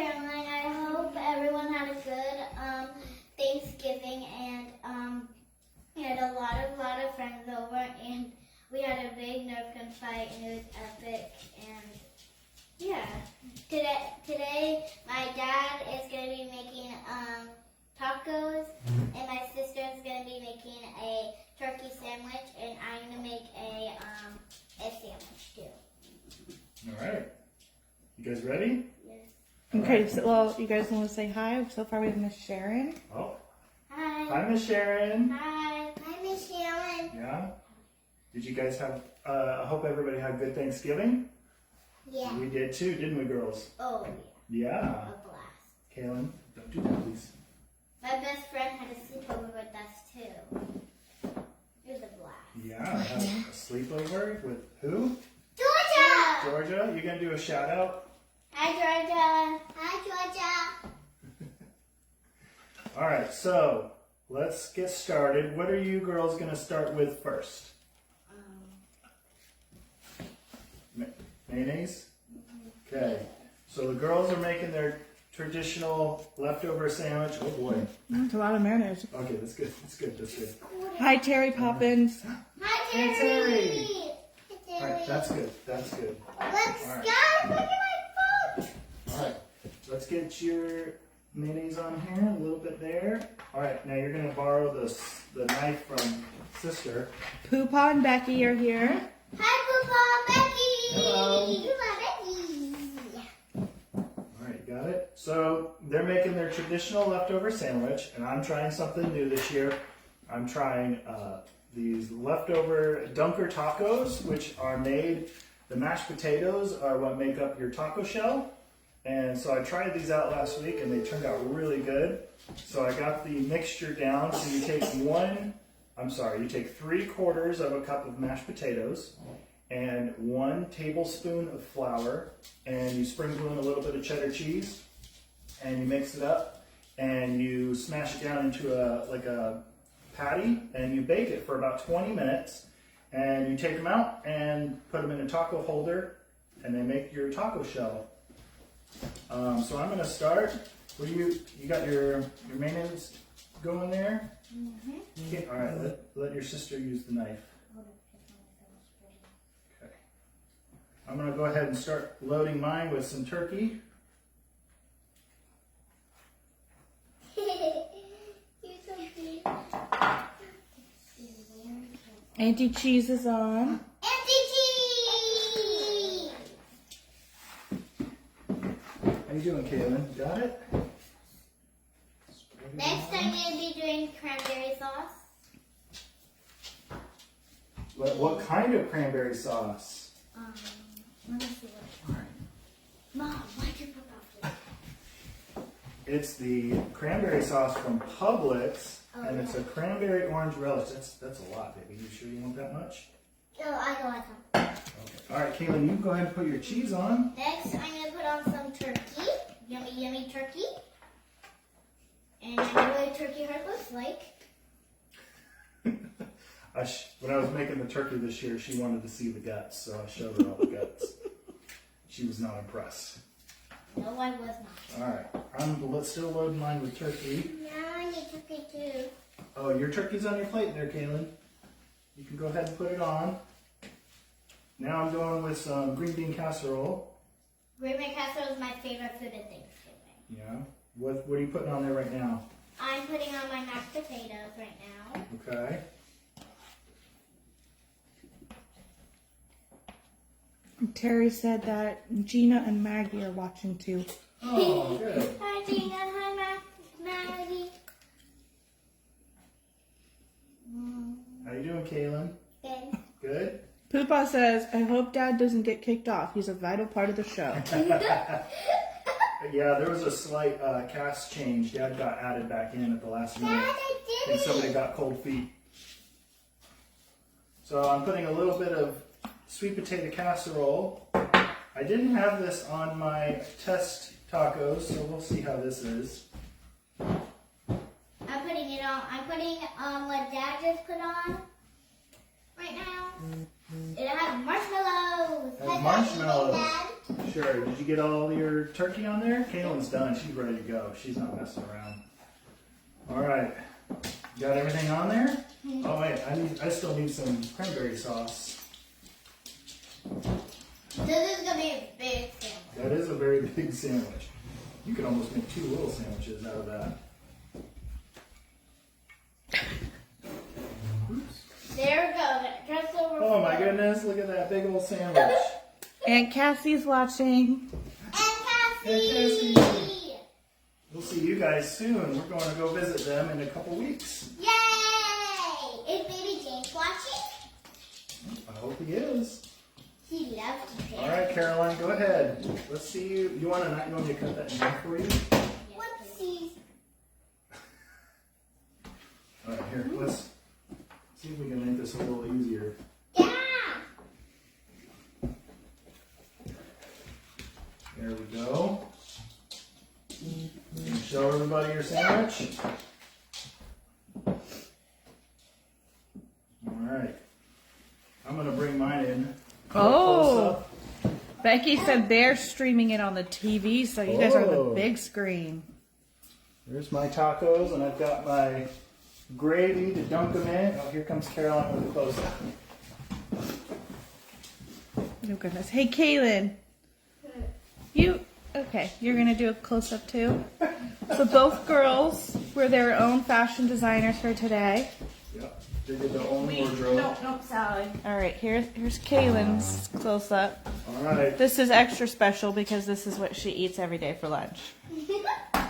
Caroline. I hope everyone had a good Thanksgiving, and we had a lot of friends over, and we had a big Nerf gun fight, and it was epic. And yeah, today my dad is going to be making tacos, and my sister is going to be making a turkey sandwich, and I'm going to make a sandwich too. All right. You guys ready? Yes. Okay, so, well, you guys want to say hi? So far we have Miss Sharon. Oh. Hi. Hi, Miss Sharon. Hi. Hi, Miss Sharon. Yeah? Did you guys have, I hope everybody had a good Thanksgiving? Yeah. We did too, didn't we, girls? Oh, Yeah. yeah. A blast. Kaylin, don't do that, please. My best friend had a sleepover with us too. It was a blast. Yeah, have a sleepover with who? Georgia! Georgia. You gonna do a shout out? Hi, Georgia. Hi, Georgia. All right, so let's get started. What are you girls gonna start with first? Mayonnaise? Okay. So the girls are making their traditional leftover sandwich. Oh boy. That's a lot of mayonnaise. Okay, that's good. That's good. That's good. Hi, Terry Poppins. Hi, Hey, Terry. Terry. Hi, All right, that's good. That's good. Let's All right. go. Look at my phone. All right, let's get your mayonnaise on here. A little bit there. All right, now you're gonna borrow the knife from sister. Poopa and Becky are here. Hi, Poopa, Becky. Hello. Poopa, Becky. All right, got it. So they're making their traditional leftover sandwich, and I'm trying something new this year. I'm trying these leftover Dunker tacos, which are made. The mashed potatoes are what make up your taco shell, and so I tried these out last week, and they turned out really good. So I got the mixture down. So you take you take 3/4 of a cup of mashed potatoes and 1 tablespoon of flour, and you sprinkle in a little bit of cheddar cheese, and you mix it up, and you smash it down into a patty, and you bake it for about 20 minutes, and you take them out and put them in a taco holder, and they make your taco shell. So I'm gonna start. What do you got your mayonnaise going there? Mm-hmm. Okay, all right, let your sister use the knife. Okay. I'm gonna go ahead and start loading mine with some turkey. You're so cute. Auntie Cheese is on. Auntie Cheese! How you doing, Kaylin? Got it? Next, I'm going to be doing cranberry sauce. What kind of cranberry sauce? Let me see what. Mom, why'd you put that? It's the cranberry sauce from Publix, and it's yeah. a cranberry orange relish. That's a lot, baby. You sure you want that much? No, I don't want some. Okay. All right, Kaylin, you go ahead and put your cheese on. Next, I'm going to put on some turkey. Yummy, yummy turkey. And I know what turkey heart looks like. When I was making the turkey this year, she wanted to see the guts, so I showed her all the guts. She was not impressed. No, I was not. All right, I'm still loading mine with turkey. Now I need turkey too. Oh, your turkey's on your plate there, Kaylin. You can go ahead and put it on. Now I'm going with some green bean casserole. Green bean casserole is my favorite food at Thanksgiving. Yeah. What are you putting on there right now? I'm putting on my mashed potatoes right now. Okay. Terry said that Gina and Maggie are watching too. Oh, good. Hi, Gina. Hi, Maddie. How you doing, Kaylin? Good. Good? Poopa says, I hope Dad doesn't get kicked off. He's a vital part of the show. Yeah, there was a slight cast change. Dad got added back in at the last minute. Dad, I I did think somebody it. got cold feet. So I'm putting a little bit of sweet potato casserole. I didn't have this on my test tacos, so we'll see how this is. I'm putting it on. I'm putting what Dad just put on. right now. It has marshmallows. Has marshmallows. Sure. Did you get all your turkey on there? Kaylin's done. She's ready to go. She's not messing around. All right. Got everything on there? Oh wait, I still need some cranberry sauce. This is gonna be a big sandwich. That is a very big sandwich. You could almost make 2 little sandwiches out of that. Oops. There we go. Just over. Oh my goodness, look at that big old sandwich. Aunt Cassie's watching. And Cassie. Hey, Cassie. We'll see you guys soon. We're going to go visit them in a couple weeks. Yay! Is baby James watching? I hope he is. He loves to play. All right, Caroline, go ahead. Let's see you. You want me to cut that in half for you? Whoopsies. All right, here. Let's see if we can make this a little easier. Yeah. There we go. You can show everybody your sandwich. All right. I'm gonna bring mine in. for a Oh. close-up. Becky said they're streaming it on the TV, so you guys are on the Oh. big screen. There's my tacos, and I've got my gravy to dunk them in. Oh, here comes Caroline with a close-up. Oh goodness. Hey, Kaylin. You're gonna do a close-up too? So both girls were their own fashion designers for today. Yep. They did their own wardrobe. No, Sally. All right, here's Kaylin's close-up. All right. This is extra special because this is what she eats every day for lunch.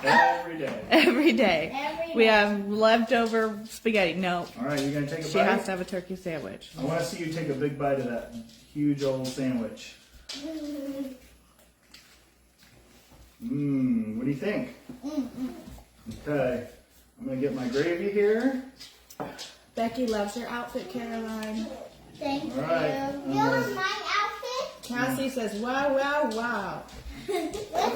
Every day. Every day. Every We day. have leftover spaghetti. No, All right, you gonna take a she bite? has to have a turkey sandwich. I want to see you take a big bite of that huge old sandwich. What do you think? Okay, I'm gonna get my gravy here. Becky loves your outfit, Caroline. Thank All right. you. You want my outfit? Cassie says, wow, wow, wow. I'm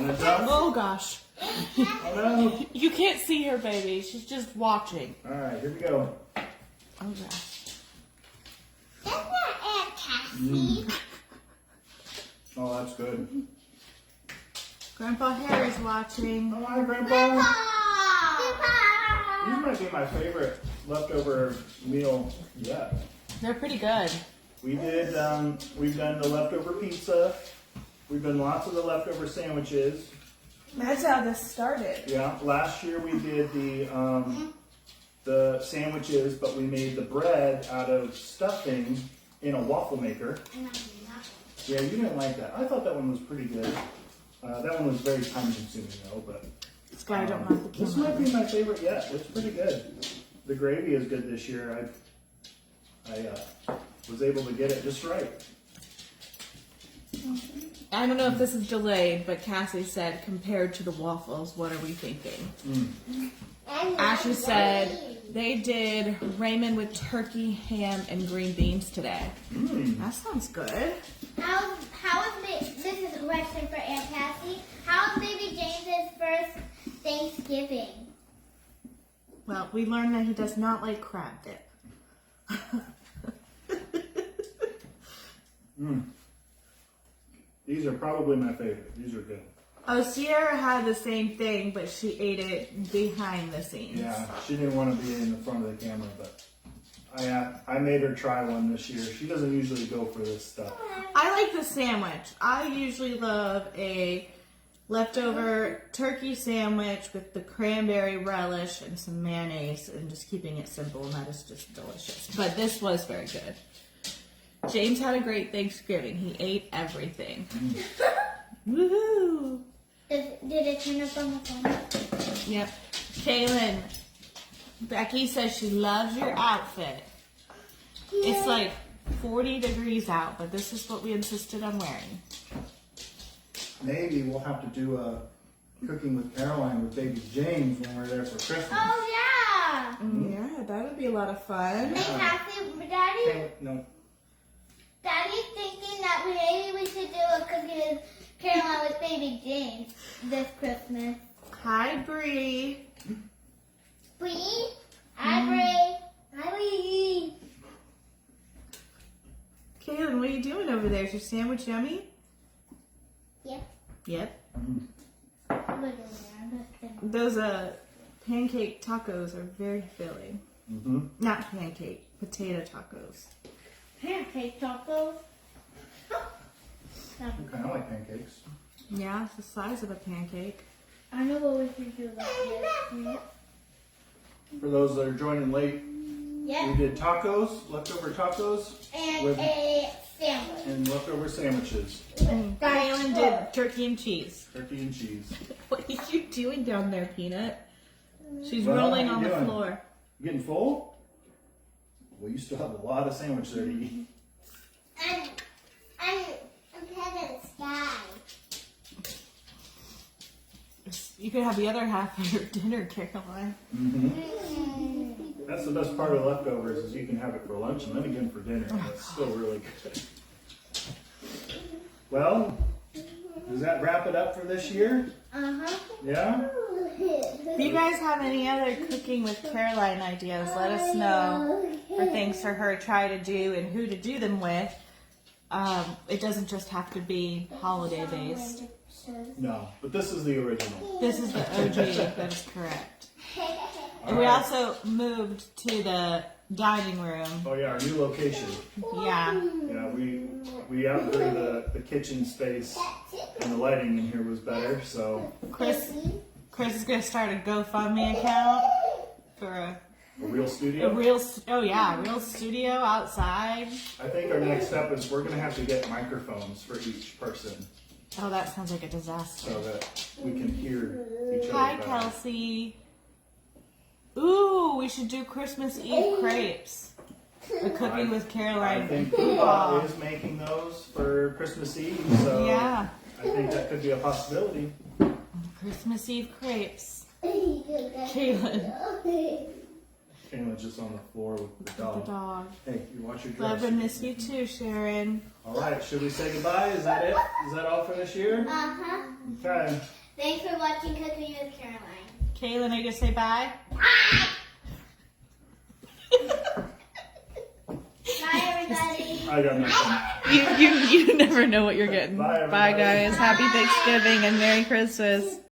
gonna dump. Oh gosh. Oh no! You can't see her, baby. She's just watching. All right, here we go. Oh gosh. That's not Aunt Cassie. Oh, that's good. Grandpa Harry's watching. Oh, hi, Grandpa. These might be my favorite leftover meal yet. They're pretty good. We've done the leftover pizza. We've done lots of the leftover sandwiches. That's how this started. Yeah, last year we did the sandwiches, but we made the bread out of stuffing in a waffle maker. Yeah, you didn't like that. I thought that one was pretty good. That one was very time consuming though, but This guy don't like the this camera. might be my favorite yet. It's pretty good. The gravy is good this year. I was able to get it just right. I don't know if this is delayed, but Cassie said, compared to the waffles, what are we thinking? Ashley said they did ramen with turkey, ham, and green beans today. That sounds good. This is a question for Aunt Cassie. How was baby James's first Thanksgiving? Well, we learned that he does not like crab dip. These are probably my favorite. These are good. Oh, Sierra had the same thing, but she ate it behind the scenes. Yeah, she didn't want to be in the front of the camera, but I made her try one this year. She doesn't usually go for this stuff. I like the sandwich. I usually love a leftover turkey sandwich with the cranberry relish and some mayonnaise and just keeping it simple, and that is just delicious. But this was very good. James had a great Thanksgiving. He ate everything. Woohoo! Did it turn up on the phone? Yep. Kaylin, Becky says she loves your outfit. It's like 40 degrees out, but this is what we insisted on wearing. Maybe we'll have to do a cooking with Caroline with baby James when we're there for Christmas. Oh yeah. Yeah, that would be a lot of fun. Hey Cassie, No. Daddy's thinking that maybe we should do a cooking with Caroline with baby James this Christmas. Hi, Bree. Bree? Hi Bree. Hi Bree. Kaylin, what are you doing over there? Is your sandwich yummy? Yep. Yep. Look over there. Those pancake tacos are very filling. Mm-hmm. Not pancake, potato tacos. Pancake tacos. I kind of like pancakes. Yeah, it's the size of a pancake. I know what we should do about this. For those that are joining late, Yep. we did tacos, leftover tacos, And With- a sandwich. and leftover sandwiches. And Kaylin did turkey and cheese. Turkey and cheese. What are you doing down there, Peanut? She's Well, rolling how on you the doing? floor. Getting full? Well, you still have a lot of sandwich there to eat. I'm headed sky. You could have the other half of your dinner, Caroline. That's the best part of leftovers is you can have it for lunch and then again for dinner. And it's still really good. Well, does that wrap it up for this year? Uh-huh. Yeah? If you guys have any other cooking with Caroline ideas, let us know for things for her to try to do and who to do them with. It doesn't just have to be holiday based. No, but this is the original. This is the OG, that is correct. And we also moved to the dining room. Oh yeah, our new location. Yeah. Yeah, we outgrew the kitchen space and the lighting in here was better, so Chris is gonna start a GoFundMe account for a real a studio. real studio outside. I think our next step is we're gonna have to get microphones for each person Oh, that sounds like a disaster. so that we can hear each other Hi, better. Kelsey. Ooh, we should do Christmas Eve crepes. The cooking with I Caroline. think Bob is making those for Christmas Eve, so Yeah, I think that could be a possibility. Christmas Eve crepes. Kaylin, Kayla's just on the floor with the the dog. dog. Hey, you watch your Love dress. and miss you too, Sharon. All right, should we say goodbye? Is that it? Is that all for this year? Uh-huh. Okay. Thanks for watching Cooking with Caroline. Kaylin, are you gonna say bye? Bye, everybody. I got nothing. You never know what you're getting. Bye, Bye, everybody. guys. Happy Thanksgiving and Merry Christmas.